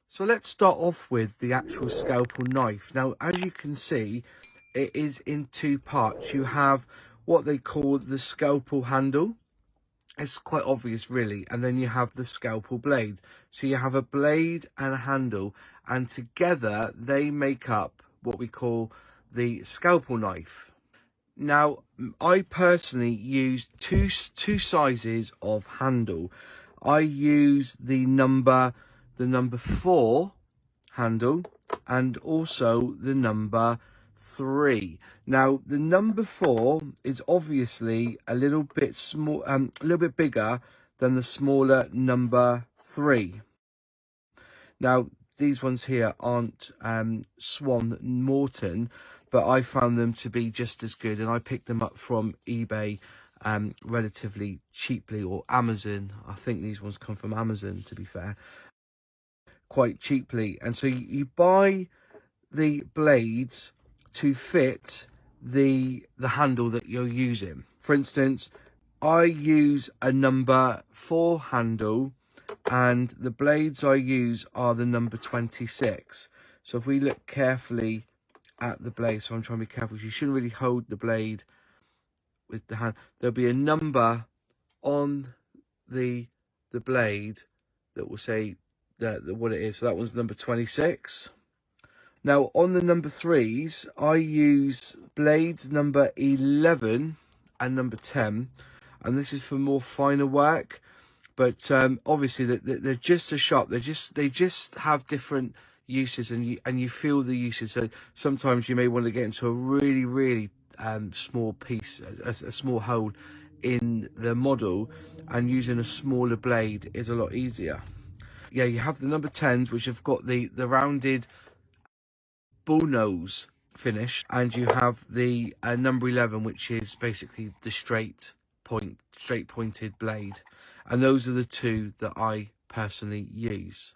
So let's start off with the actual scalpel knife. Now, as you can see, it is in two parts. You have what they call the scalpel handle. It's quite obvious, really. And then you have the scalpel blade. So you have a blade and a handle, and together they make up what we call the scalpel knife. Now, I personally use two sizes of handle. I use the number 4 handle and also the number 3. Now, the number 4 is obviously a little bit small, a little bit bigger than the smaller number 3. Now, these ones here aren't Swann Morton, but I found them to be just as good, and I picked them up from eBay relatively cheaply, or Amazon. I think these ones come from Amazon, to be fair, quite cheaply. And so you buy the blades to fit the handle that you're using. For instance, I use a number 4 handle, and the blades I use are the number 26. So if we look carefully at the blade, so I'm trying to be careful, you shouldn't really hold the blade with the hand. There'll be a number on the blade that will say what it is. So that one's number 26. Now, on the number 3s, I use blades number 11 and number 10, and this is for more finer work. But obviously they're just as sharp. They just have different uses, and you feel the uses. So sometimes you may want to get into a really small piece, a small hole in the model, and using a smaller blade is a lot easier. Yeah, you have the number 10s, which have got the rounded bull nose finish, and you have the number 11, which is basically the straight pointed blade. And those are the two that I personally use.